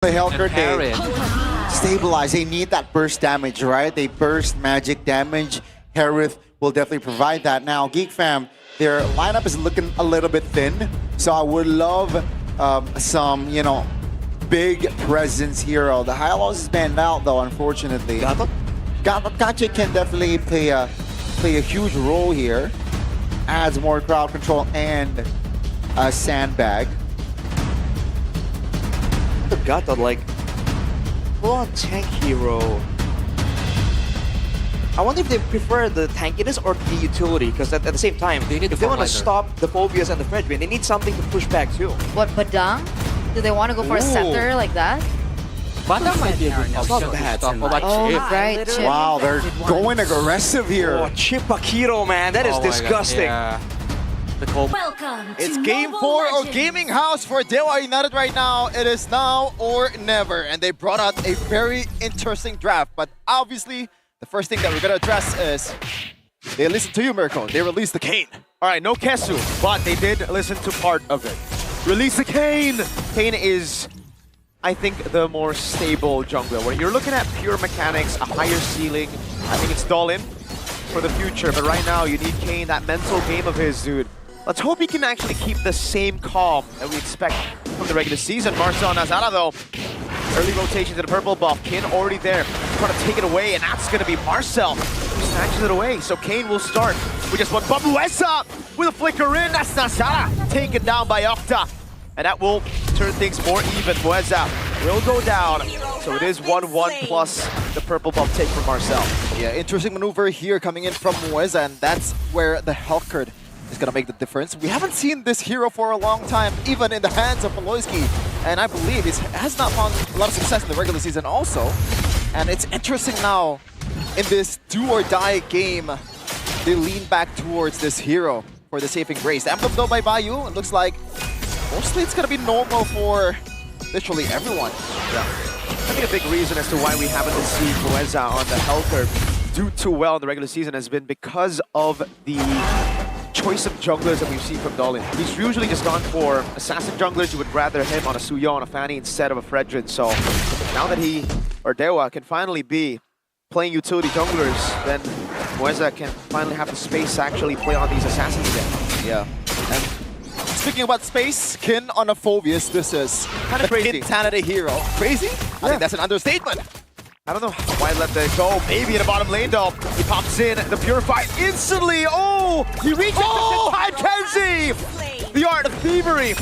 The Hellcurt, they stabilize. They need that burst damage, right? They burst magic damage. Harith will definitely provide that. Now, Geek Fam, their lineup is looking a little bit thin, so I would love some, big presence hero. The high loss is banned out, though, unfortunately. Gotcha can definitely play a huge role here. Adds more crowd control and a sandbag. Gata, like, full-on tank hero. I wonder if they prefer the tankiness or the utility, because at the same time, if they want to stop the Phobias and the Fredwin, they need something to push back too. What, Padang? Do they want to go for a scepter like that? Padang might be a good option. Not bad. Right, Chip. Wow, they're going aggressive here. Oh, Chip Akiro, man, that is disgusting. Yeah. Welcome It's to game Mobile 4 of Legends. Gaming House for DEWA United right now. It is now or never. And they brought out a very interesting draft. But obviously, the first thing that we're going to address is they listened to you, Mirko. They released the Kayn. All right, no Kesu, but they did listen to part of it. Release the Kayn! Kayn is, I think, the more stable jungler. When you're looking at pure mechanics, a higher ceiling, I think it's Dolin for the future. But right now, you need Kayn, that mental game of his, dude. Let's hope he can actually keep the same calm that we expect from the regular season. Marcel and Azara, though, early rotation to the purple buff. Kayn already there, trying to take it away, and that's going to be Marcel who snatches it away. So Kayn will start with just one. But Mueza with a flicker in. That's Nazara taken down by Octa. And that will turn things more even. Mueza will go down. So it is 1-1 plus the purple buff take from Marcel. Yeah, interesting maneuver here coming in from Mueza, and that's where the Hellcurt is going to make the difference. We haven't seen this hero for a long time, even in the hands of Maloyski. And I believe he has not found a lot of success in the regular season also. And it's interesting now, in this do-or-die game, they lean back towards this hero for the saving grace. The emblem though by Bayou, it looks like mostly it's going to be normal for literally everyone. Yeah. I think a big reason as to why we haven't seen Mueza on the Hellcurt do too well in the regular season has been because of the choice of junglers that we've seen from Dolin. He's usually just gone for assassin junglers. You would rather him on a Suyo, on a Fanny instead of a Fredrin. So now that he, or DEWA, can finally be playing utility junglers, then Mueza can finally have the space to actually play on these assassins again. Yeah. And speaking about space, Kin on a Phobius, this is Kinda crazy. Kintanity hero. Crazy? I think that's an understatement. I don't know why I let that go. Maybe in the bottom lane though. He pops in, the Purify instantly. Oh! He reaches just in time, Kenzie! The art of thievery.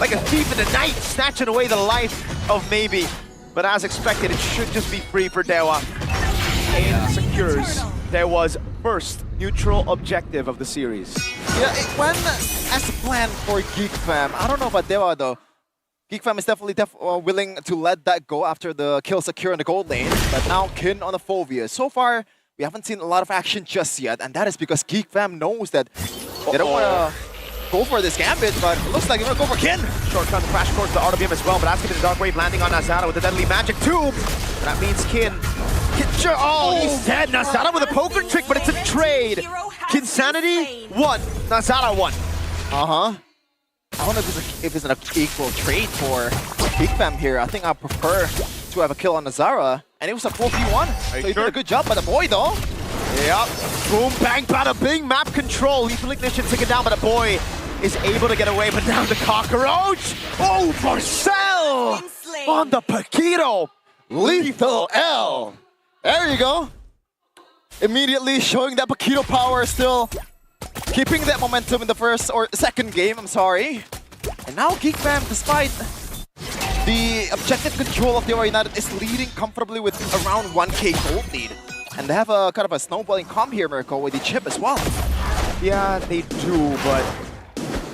Like a thief in the night, snatching away the life of Maybe. But as expected, it should just be free for DEWA. And secures DEWA's first neutral objective of the series. Yeah, it went as planned for Geek Fam. I don't know about DEWA though. Geek Fam is definitely willing to let that go after the kill secure in the gold lane. But now Kin on the Phobia. So far, we haven't seen a lot of action just yet. And that is because Geek Fam knows that they don't want to go for this gambit, but it looks like they're going to go for Kin. Shortcut the crash course to RWM as well, but that's going to be the Dark Wave landing on Nazara with the Deadly Magic Tube. That means Kin. He's dead. Nazara with a poker trick, but it's a trade. Kinsanity 1, Nazara 1. Uh-huh. I don't know if it's an equal trade for Geek Fam here. I think I prefer to have a kill on Nazara. And it was a 4v1. So he did a good job by the boy though. Yep. Boom, bang, bada, bing. Map control. Lethal Ignition taken down, but the boy is able to get away. But now the Cockroach. Oh, Marcel on the Paquito. Lethal L. There you go. Immediately showing that Paquito power still keeping that momentum in the first or second game, I'm sorry. And now Geek Fam, despite the objective control of DEWA United, is leading comfortably with around 1k gold lead. And they have a kind of a snowballing comp here, Mirko, with the chip as well. Yeah, they do, but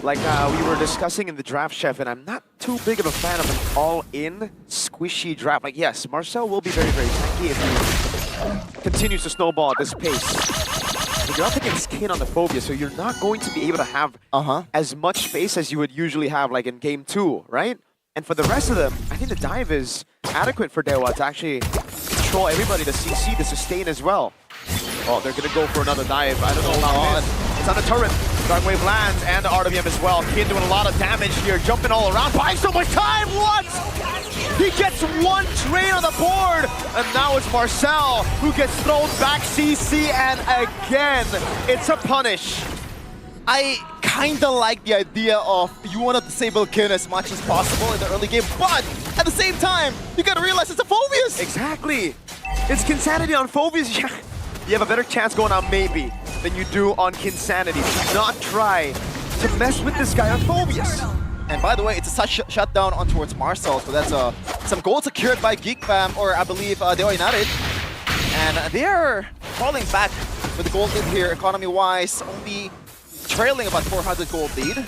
like we were discussing in the draft, Chef, and I'm not too big of a fan of an all-in squishy draft. Like, yes, Marcel will be very, very tanky if he continues to snowball at this pace. But you're up against Kayn on the Phobia, so you're not going to be able to have as much space as you would usually have like in game 2, right? And for the rest of them, I think the dive is adequate for DEWA to actually control everybody, the CC, the sustain as well. Oh, they're going to go for another dive. I don't know how it is. It's on the turret. Dark Wave lands and the RWM as well. Kayn doing a lot of damage here, jumping all around. Buying so much time! What? He gets one trade on the board, and now it's Marcel who gets thrown back CC, and again, it's a punish. I kinda like the idea of you want to disable Kin as much as possible in the early game, but at the same time, you gotta realize it's a Phobius! Exactly. It's Kinsanity on Phobius. Yeah. You have a better chance going on maybe than you do on Kinsanity. Do not try to mess with this guy on Phobius. And by the way, it's a shutdown on towards Marcel, so that's some gold secured by GEEK Fam, or I believe DEWA United. And they're falling back with the gold lead here, economy-wise, only trailing about 400 gold lead.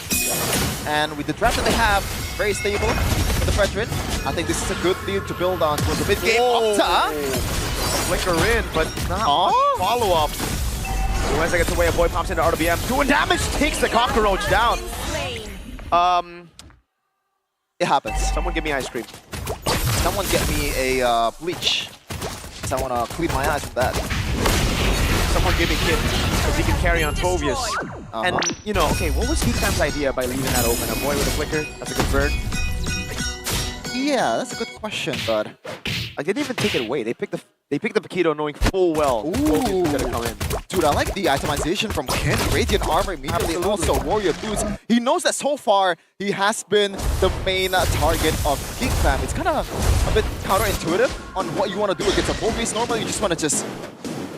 And with the draft that they have, very stable for the Fredrin. I think this is a good lead to build on towards the mid-game. Octa! Flicker in, but not much follow-up. Once I get away, a boy pops into RWM, doing damage, takes the cockroach down. It happens. Someone give me ice cream. Someone get me a bleach. So I want to clean my eyes with that. Someone give me Kid, because he can carry on Phobius. And, you know, okay, what was Geekfam's idea by leaving that open? A boy with a flicker? That's a good bird. Yeah, that's a good question, but... Like, they didn't even take it away. They picked the Paquito knowing full well Phobius was gonna come in. Dude, I like the itemization from Ken. Radiant armor immediately, also warrior boots. He knows that so far he has been the main target of Geek Fam. It's kind of a bit counterintuitive on what you want to do against a Phobius. Normally, you just want to just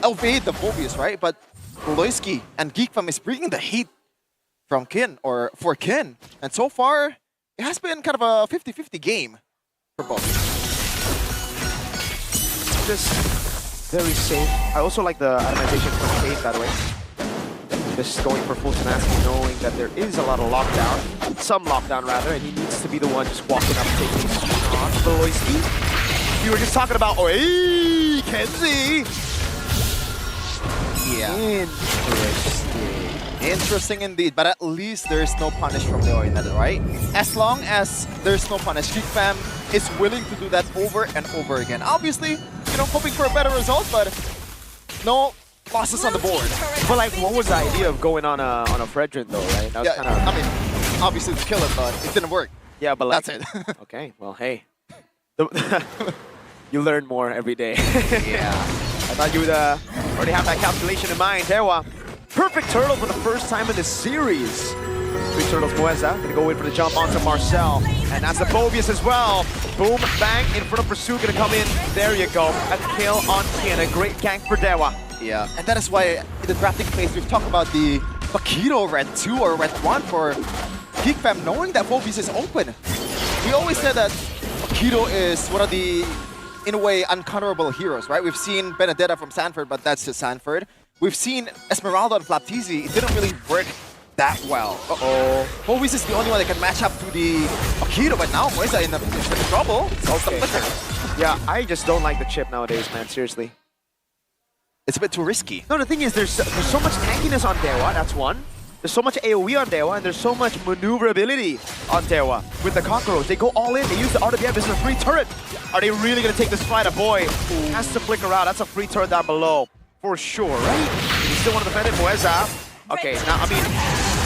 evade the Phobius, right? But Loisky and Geek Fam is bringing the heat from Kin, or for Kin. And so far, it has been kind of a 50-50 game for both. Just very safe. I also like the itemization from Kate, by the way. Just going for full tenacity, knowing that there is a lot of lockdown. Some lockdown, rather, and he needs to be the one just walking up and taking these shots. Beloisky. We were just talking about, oh, hey, Kenzie! Yeah. Interesting indeed, but at least there's no punish from DEWA United, right? As long as there's no punish, Geek Fam is willing to do that over and over again. Obviously, you know, hoping for a better result, but no losses on the board. But like, what was the idea of going on a Fredrin though, right? That was Yeah, I mean, obviously to kill it, but it didn't work. Yeah, but like, that's it. Okay, well, hey, you learn more every day. Yeah. I thought you would already have that calculation in mind. DEWA, perfect turtle for the first time in this series. 3 turtles, Moeza, gonna go in for the jump onto Marcel. And that's the Phobius as well. Boom, bang, in front of Pursuit, gonna come in. There you go, a kill on Kin, a great gank for DEWA. Yeah, and that is why in the drafting phase we've talked about the Paquito Red 2 or Red 1 for Geek Fam, knowing that Phobius is open. We always said that Paquito is one of the, in a way, uncounterable heroes, right? We've seen Benedetta from Sanford, but that's just Sanford. We've seen Esmeralda and Flaptizi. It didn't really work that well. Phobius is the only one that can match up to the Paquito, but now Moisa in trouble. It's also Flicker. Yeah, I just don't like the chip nowadays, man, seriously. It's a bit too risky. No, the thing is, there's so much tankiness on DEWA, that's one. There's so much AoE on DEWA, and there's so much maneuverability on DEWA. With the Cockroach, they go all in, they use the RWM, this is a free turret. Are they really gonna take this fight? A boy has to flicker out, that's a free turret down below. For sure, right? You still want to defend it, Moeza. Okay, now, I mean,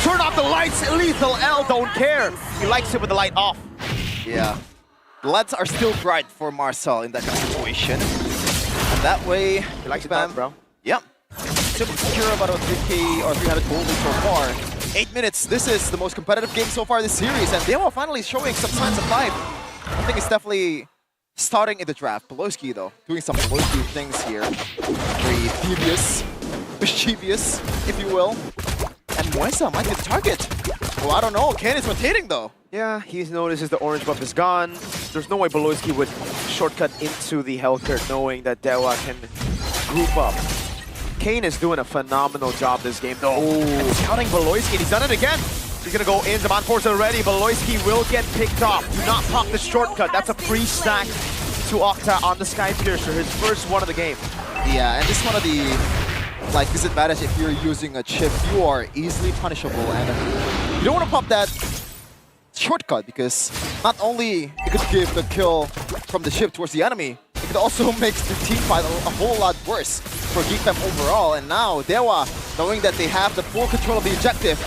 turn off the lights, Lethal L don't care. He likes it with the light off. Yeah. The lights are still bright for Marcel in that kind of situation. And that way, He likes it dark, bro. Yep. Super secure about a 3K or 300 gold lead so far. 8 minutes. This is the most competitive game so far this series, and DEWA finally showing some signs of life. I think it's definitely starting in the draft. Beloski, though, doing some Beloski things here. Very devious, mischievous, if you will. And Moisa might be the target. Well, I don't know. Ken is rotating, though. Yeah, he notices the orange buff is gone. There's no way Beloski would shortcut into the Hellcurt knowing that DEWA can group up. Kane is doing a phenomenal job this game, though. And scouting Beloski, and he's done it again. He's gonna go in, Zaman Force already. Beloski will get picked off. Do not pop the shortcut. That's a free stack to Octa on the Sky Piercer, his first one of the game. Yeah, and this is one of the disadvantage if you're using a chip. You are easily punishable, and you don't want to pop that shortcut because not only it could give the kill from the chip towards the enemy, it could also make the team fight a whole lot worse for Geek Fam overall. And now DEWA, knowing that they have the full control of the objective,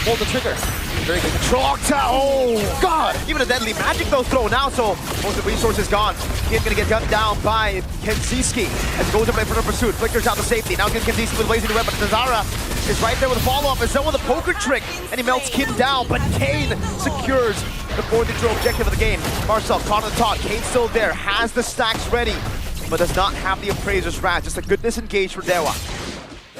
pull the trigger. Very good control. Octa. Oh, God. Even a deadly magic though throw now, so most of the resources gone. Kid gonna get gunned down by Kenziski as he goes up in front of pursuit. Flickers out the safety. Now gets Kenziski with blazing red, but Nazara is right there with a follow-up. Is done with a poker trick, and he melts Kim down, but Kane secures the fourth neutral objective of the game. Marcel caught on the top. Kane's still there, has the stacks ready, but does not have the Appraiser's Wrath. Just a good disengage for DEWA.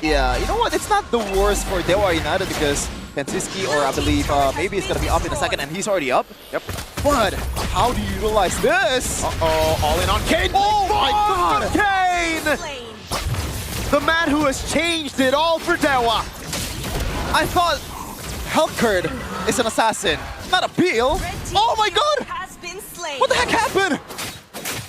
Yeah, you know what? It's not the worst for DEWA United because Kenziski, or I believe maybe it's going to be up in a second, and he's already up. Yep. But how do you utilize this? Uh-oh, all in on Kane. Oh my God! Kane! The man who has changed it all for DEWA. I thought Helkerd is an assassin, not a Peel. Oh my God! What the heck happened?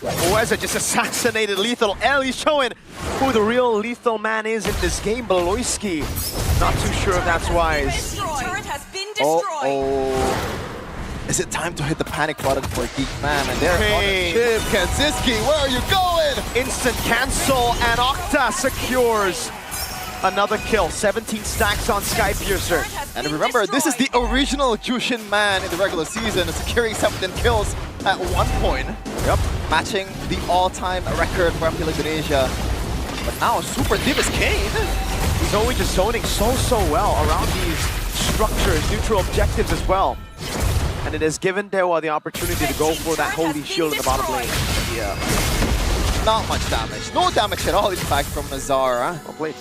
mlbb just assassinated Lethal L. He's showing who the real Lethal man is in this game, Beloyski. Not too sure if that's wise. Oh. Is it time to hit the panic button for Geek Fam? And they're on the chip. Kenziski, where are you going? Instant cancel, and Octa secures another kill. 17 stacks on Skypiercer. And remember, this is the original Jushin man in the regular season, securing 17 kills at one point. Yep. Matching the all-time record for MPL Indonesia. But now super deep is Kane. He's always just zoning so well around these structures, neutral objectives as well. And it has given DEWA the opportunity to go for that holy shield in the bottom lane. Yeah. Not much damage. No damage at all, in fact, from Nazara. Well played.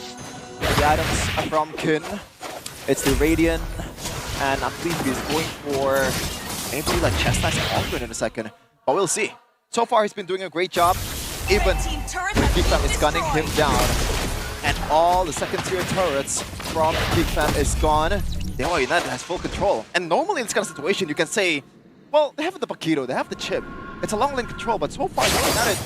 The items from Kun. It's the Radiant. And I believe he's going for maybe like Chestnut's Altman in a second. But we'll see. So far, he's been doing a great job. Even when Geek Fam is gunning him down. And all the second-tier turrets from Geek Fam is gone. DEWA United has full control. And normally in this kind of situation, you can say, well, they have the Paquito, they have the chip. It's a long lane control, but so far, DEWA United,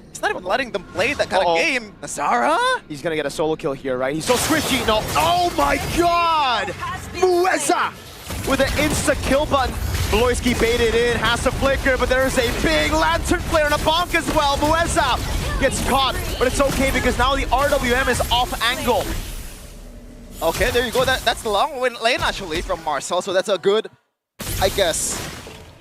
it's not even letting them play that kind of game. Nazara? He's gonna get a solo kill here, right? He's so squishy. No. Oh my God! mlbb with an insta-kill button. Beloyski baited in, has to flicker, but there's a big lantern flare and a bonk as well. mlbb gets caught, but it's okay because now the RWM is off angle. Okay, there you go. That's the long lane actually from Marcel, so that's a good, I guess,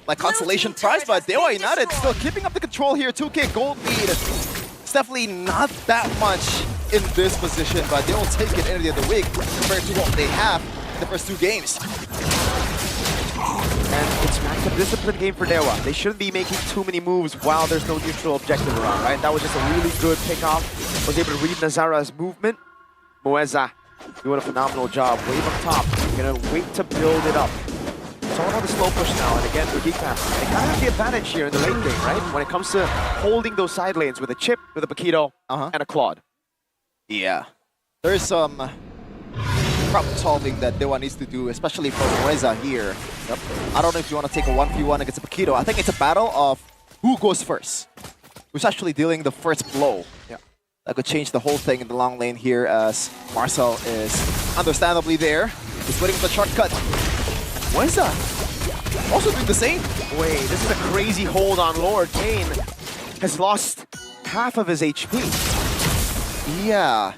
like consolation prize. But DEWA United still keeping up the control here. 2K gold lead. It's definitely not that much in this position, but they will take it any day of the week compared to what they have in the first two games. And it's back to discipline game for DEWA. They shouldn't be making too many moves while there's no neutral objective around, right? That was just a really good pickoff. Was able to read Nazara's movement. mlbb doing a phenomenal job. Wave up top. Gonna wait to build it up. It's all about the slow push now. And again, for GEEK Fam, they kind of have the advantage here in the late game, right? When it comes to holding those side lanes with a chip, with a Paquito, and a Claude. Yeah. There's some problem solving that DEWA needs to do, especially for mlbb here. Yep. I don't know if you want to take a 1v1 against a Paquito. I think it's a battle of who goes first. Who's actually dealing the first blow. Yeah. That could change the whole thing in the long lane here as Marcel is understandably there. He's waiting for the shortcut. mlbb also doing the same. Wait, this is a crazy hold on Lord. Kane has lost half of his HP. Yeah.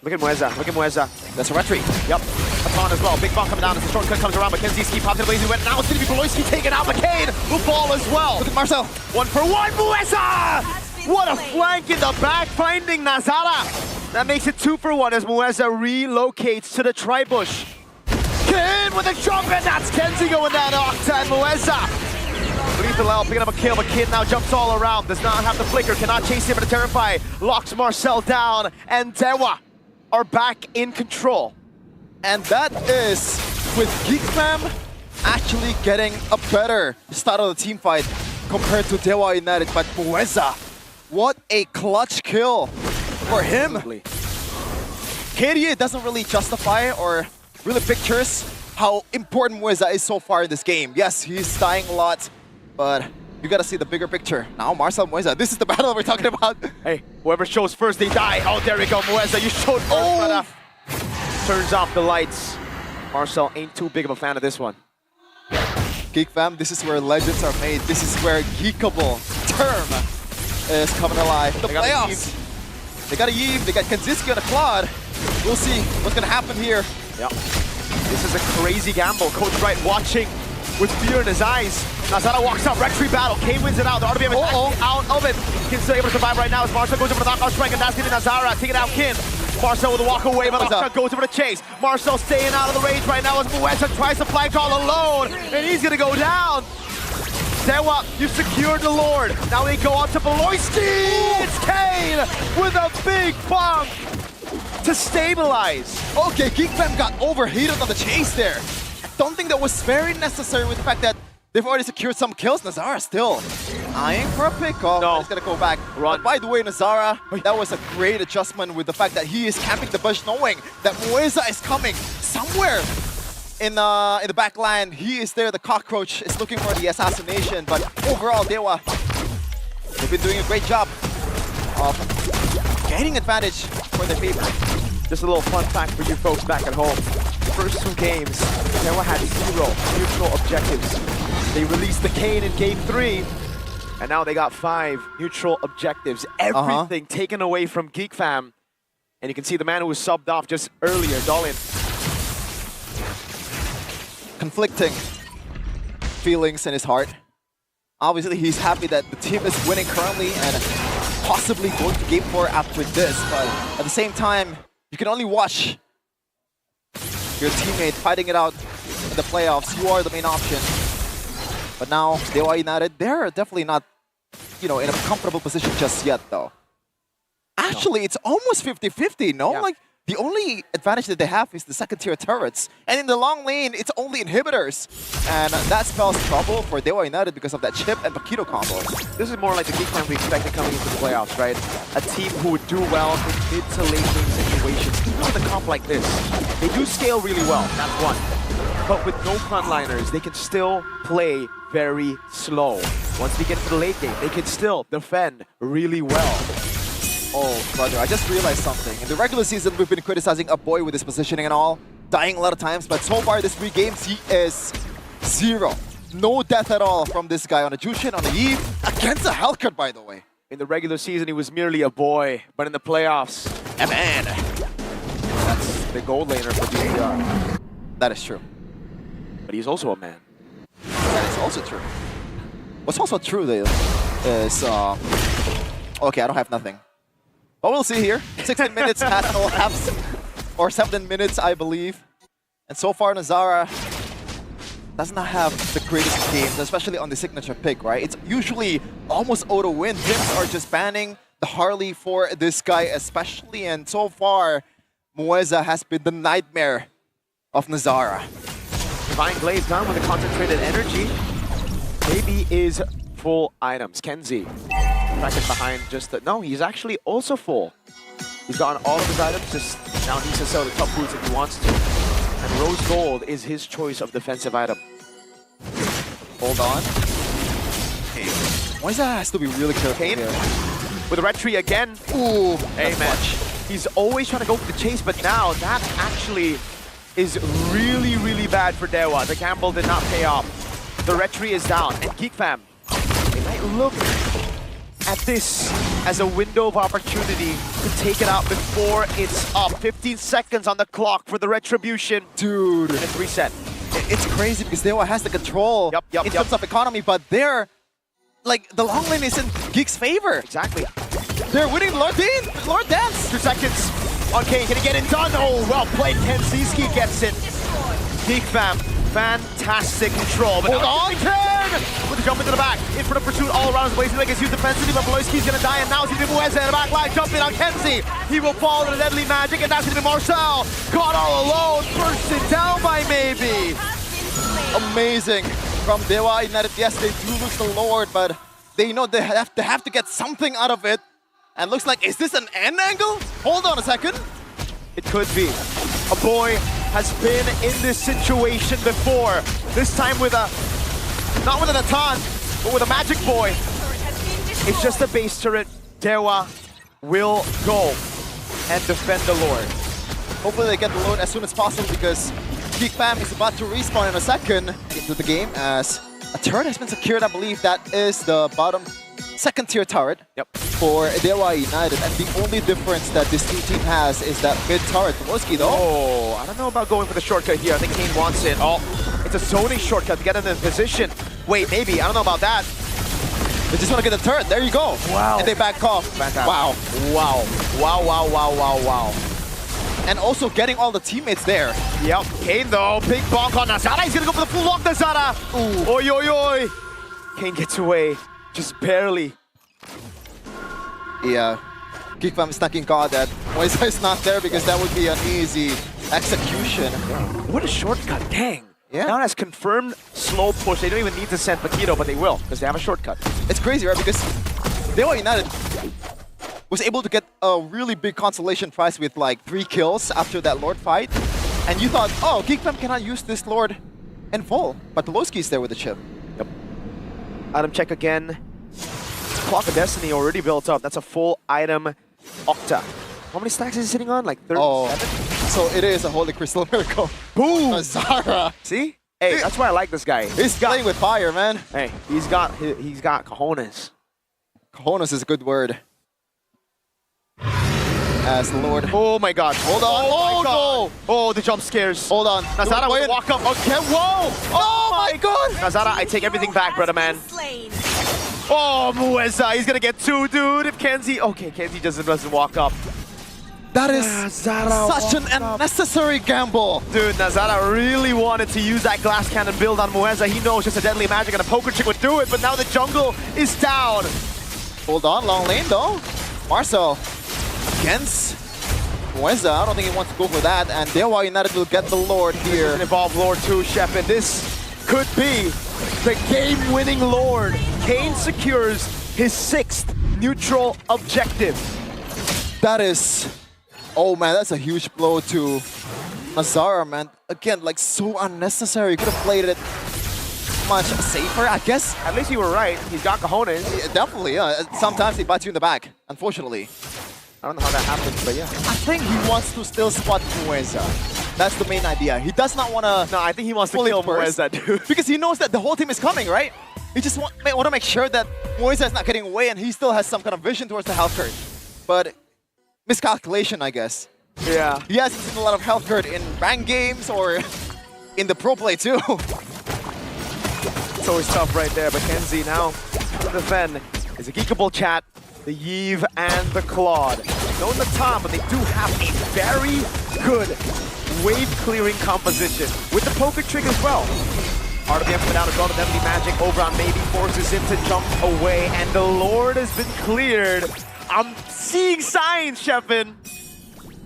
Look at mlbb, look at mlbb. That's a retreat. Yep. Baton as well. Big bomb coming down as the shortcut comes around. Kenziski popped in the blazing wet. Now it's going to be Beloyski taken out. McCain will fall as well. Look at Marcel. 1 for 1. mlbb! What a flank in the back, finding Nazara. That makes it 2 for 1 as mlbb relocates to the tri-bush. Kane with a jump, and that's Kenzie going down to Octa and mlbb. Lethal L picking up a kill, but Kid now jumps all around. Does not have the flicker, cannot chase him, but Terrify locks Marcel down, and DEWA are back in control. And that is with Geek Fam actually getting a better start of the team fight compared to DEWA United, but mlbb, what a clutch kill for him. KDA doesn't really justify or really pictures how important mlbb is so far in this game. Yes, he's dying a lot, but you gotta see the bigger picture. Now Marcel mlbb, this is the battle we're talking about. Hey, whoever shows first, they die. Oh, there we go, mlbb, you showed first, but turns off the lights. Marcel ain't too big of a fan of this one. Geek Fam, this is where legends are made. This is where Geekable term is coming alive. The playoffs. They got a Yves, they got Kenziski on a Claude. We'll see what's gonna happen here. Yep. This is a crazy gamble. Coach Wright watching with fear in his eyes. Nazara walks up, Rectory battle. Kane wins it out. The RWM is actually out of it. Kin's still able to survive right now as Marcel goes over the knockout strike, and that's gonna be Nazara taking out Kin. Marcel with a walk away, but Oscar goes over the chase. Marcel staying out of the range right now as Muesa tries to fly call alone, and he's gonna go down. DEWA, you secured the Lord. Now they go on to Beloyski. It's Kane with a big bump to stabilize. Okay, GEEK Fam got overheated on the chase there. I don't think that was very necessary with the fact that they've already secured some kills. Nazara still eyeing for a pick-off. No. He's gonna go back. Run. But by the way, Nazara, that was a great adjustment with the fact that he is camping the bush knowing that Muesa is coming somewhere in the back line. He is there, the cockroach is looking for the assassination, but overall, DEWA, they've been doing a great job of gaining advantage for their favor. Just a little fun fact for you folks back at home. The first 2 games, DEWA had 0 neutral objectives. They released the Kane in game 3, and now they got 5 neutral objectives. Everything taken away from GEEK Fam. And you can see the man who was subbed off just earlier, Dolin. Conflicting feelings in his heart. Obviously, he's happy that the team is winning currently and possibly going to game 4 after this, but at the same time, you can only watch your teammate fighting it out in the playoffs. You are the main option. But now, DEWA United, they're definitely not, in a comfortable position just yet, though. Actually, it's almost 50-50, no? Yeah. Like, the only advantage that they have is the second-tier turrets. And in the long lane, it's only inhibitors. And that spells trouble for DEWA United because of that chip and Paquito combo. This is more like the GEEK Fam we expected coming into the playoffs, right? A team who would do well in mid to late game situations. Even with a comp like this, they do scale really well, that's one. But with no frontliners, they can still play very slow. Once they get to the late game, they can still defend really well. Oh, brother, I just realized something. In the regular season, we've been criticizing a boy with his positioning and all, dying a lot of times, but so far, this 3 games, he is 0. No death at all from this guy on the Jushin, on the Eve, against a Hellcat, by the way. In the regular season, he was merely a boy, but in the playoffs, a man. That's the gold laner for DPR. That is true. But he's also a man. That is also true. What's also true, though, is... okay, I don't have nothing. But we'll see here. 16 minutes past all halves. Or 7 minutes, I believe. And so far, Nazara does not have the greatest games, especially on the signature pick, right? It's usually almost auto win. Teams are just banning the Harley for this guy especially. And so far, Muesa has been the nightmare of Nazara. Divine Glaze down with the concentrated energy. Maybe is full items. Kenzie bracket behind just the... No, he's actually also full. He's gotten all of his items, just now needs to sell the top boots if he wants to. And Rose Gold is his choice of defensive item. Hold on. Okay. Muesa has to be really careful Kane here. with a red tree again. Ooh, Hey man, he's always trying to go for the chase, but now that actually is really, really bad for DEWA. The gamble did not pay off. The red tree is down, and GEEK Fam, they might look at this as a window of opportunity to take it out before it's up. 15 seconds on the clock for the retribution. Dude. And it's reset. It's crazy because DEWA has the control in terms of economy, but they're like the long lane is in GEEK's favor. Exactly. They're winning Lord Dance. 2 seconds on Kane. Can he get it done? Oh, well played. Kenziski gets it. GEEK Fam, fantastic control. But hold on, Ken! With the jump into the back. In front of pursuit all around. Blazing like it's used defensively, but Beloyski's gonna die. And now it's gonna be Muesa in the back line. Jumping on Kenzie. He will fall to the deadly magic, and that's gonna be Marcel. Caught all alone. Bursted down by maybe. Amazing from DEWA United. Yes, they do lose the Lord, but they know they have to get something out of it. And looks like, is this an end angle? Hold on a second. It could be. A boy has been in this situation before. This time with a, not with an Atan, but with a magic boy. It's just a base turret. DEWA will go and defend the Lord. Hopefully they get the Lord as soon as possible because GEEK Fam is about to respawn in a second into the game as a turret has been secured. I believe that is the bottom second tier turret Yep. for DEWA United, and the only difference that this new team has is that mid turret. Polowski though. Oh, I don't know about going for the shortcut here. I think Kane wants it. Oh, it's a zoning shortcut to get in position. Wait, maybe. I don't know about that. They just want to get the turret. There you go. Wow. And they back off. Fantastic. Wow. Wow. Wow, wow, wow, wow, wow. And also getting all the teammates there. Yep. Kane though, big bonk on Nazara. He's gonna go for the full lock, Nazara. Ooh. Oi, oi, oi. Kane gets away, just barely. Yeah. GEEK Fam is thanking God that Moisa is not there because that would be an easy execution. What a shortcut, dang. Yeah. Now that's confirmed slow push. They don't even need to send Paquito, but they will, because they have a shortcut. It's crazy, right? Because DEWA United was able to get a really big consolation prize with like 3 kills after that Lord fight. And you thought, oh, GEEK Fam cannot use this Lord in full. But Polowski is there with the chip. Yep. Item check again. Clock of Destiny already built up. That's a full item Octa. How many stacks is he sitting on? Like 37? Oh, so it is a Holy Crystal Miracle. Boom! Zara. See? Hey, that's why I like this guy. He's playing with fire, man. Hey, he's got cojones. Cojones is a good word. As the Lord. Oh my god. Hold on. Oh, no. Oh, the jump scares. Hold on. Nazara with the walk up. Okay, whoa! Oh my god! Nazara, I take everything back, brother man. Slain. Oh, Mueza, he's gonna get 2, dude. If Kenzie... Okay, Kenzie doesn't walk up. That is Nazara such an unnecessary gamble. Dude, Nazara really wanted to use that glass cannon build on Mueza. He knows just a deadly magic and a poker chick would do it, but now the jungle is down. Hold on, long lane though. Marcel against Moisa. I don't think he wants to go for that, and DEWA United will get the Lord here. An evolved Lord too, Chef, and this could be the game-winning Lord. Kane secures his 6th neutral objective. That is... Oh man, that's a huge blow to Nazara, man. Again, like so unnecessary. You could have played it much safer, I guess. At least you were right. He's got cojones. Yeah, definitely, yeah. Sometimes he bites you in the back, unfortunately. I don't know how that happens, but yeah. I think he wants to still spot Mueza. That's the main idea. He does not want to... No, I think he wants to fully kill burst, Mueza, dude. because he knows that the whole team is coming, right? He just want to make sure that Moisa is not getting away and he still has some kind of vision towards the health curve. But miscalculation, I guess. Yeah. He hasn't seen a lot of health curve in ranked games or in the pro play too. It's always tough right there, but Kenzie now to defend. Is a geekable chat, the Yves and the Claude. No in the top, but they do have a very good wave-clearing composition with the poker trick as well. RWM coming out as well, the Deadly Magic over on Maybe forces him to jump away, and the Lord has been cleared. I'm seeing signs, Sheffin.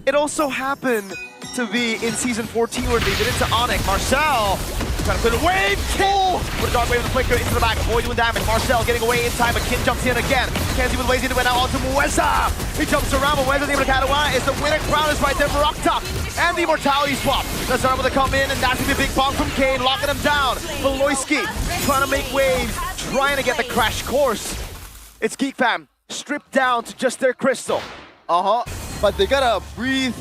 It also happened to be in Season 14 where they did it to Onyx. Marcel trying to put a wave kill! With a dark wave of the flicker into the back. Boy doing damage. Marcel getting away in time, but Kin jumps in again. Kenzie with lazy to win out onto Mueza. He jumps around, but Mueza's able to catch away. It's the winner. Crown is right there for Octa. And the immortality swap. Nazara able to come in, and that's gonna be a big bomb from Kane, locking him down. Polowski trying to make waves, trying to get the crash course. It's GEEK Fam stripped down to just their crystal. But they gotta breathe.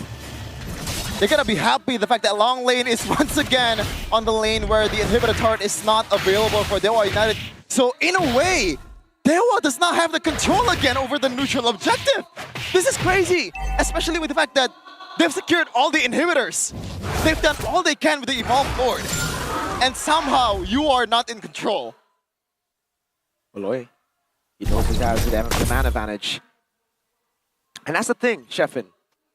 They gotta be happy the fact that long lane is once again on the lane where the inhibitor turret is not available for DEWA United. So in a way, DEWA does not have the control again over the neutral objective. This is crazy, especially with the fact that they've secured all the inhibitors. They've done all they can with the Evolved Lord. And somehow you are not in control. Aloy, he knows he has the man advantage. And that's the thing, Sheffin.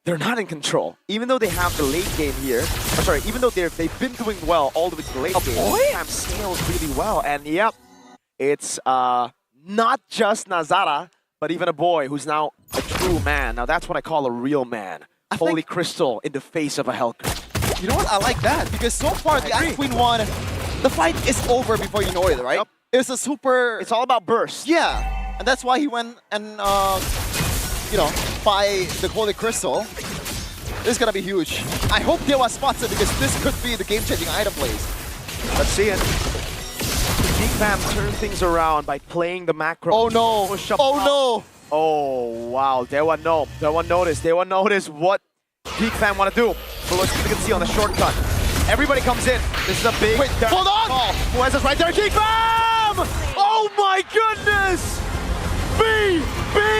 They're not in control. Even though they have the late game here, even though they've been doing well all the way to the late game, Cam scales really well. And yep, it's not just Nazara, but even a boy who's now a true man. Now that's what I call a real man. Holy Crystal in the face of a Hellcat. You know what? I like that because so far the Ice Queen won. The fight is over before you know it, right? Yep. It's a super... It's all about burst. Yeah, and that's why he went and, you know, buy the Holy Crystal. This is gonna be huge. I hope DEWA spots it because this could be the game-changing item plays. Let's see it. GEEK Fam turn things around by playing the macro. Oh no! Oh no! Oh wow! DEWA no. DEWA noticed. DEWA noticed what GEEK Fam want to do. But let's see what we can see on the shortcut. Everybody comes in. This is a big... Wait, hold on! Mueza's right there. GEEK Fam! Oh my goodness! B! B!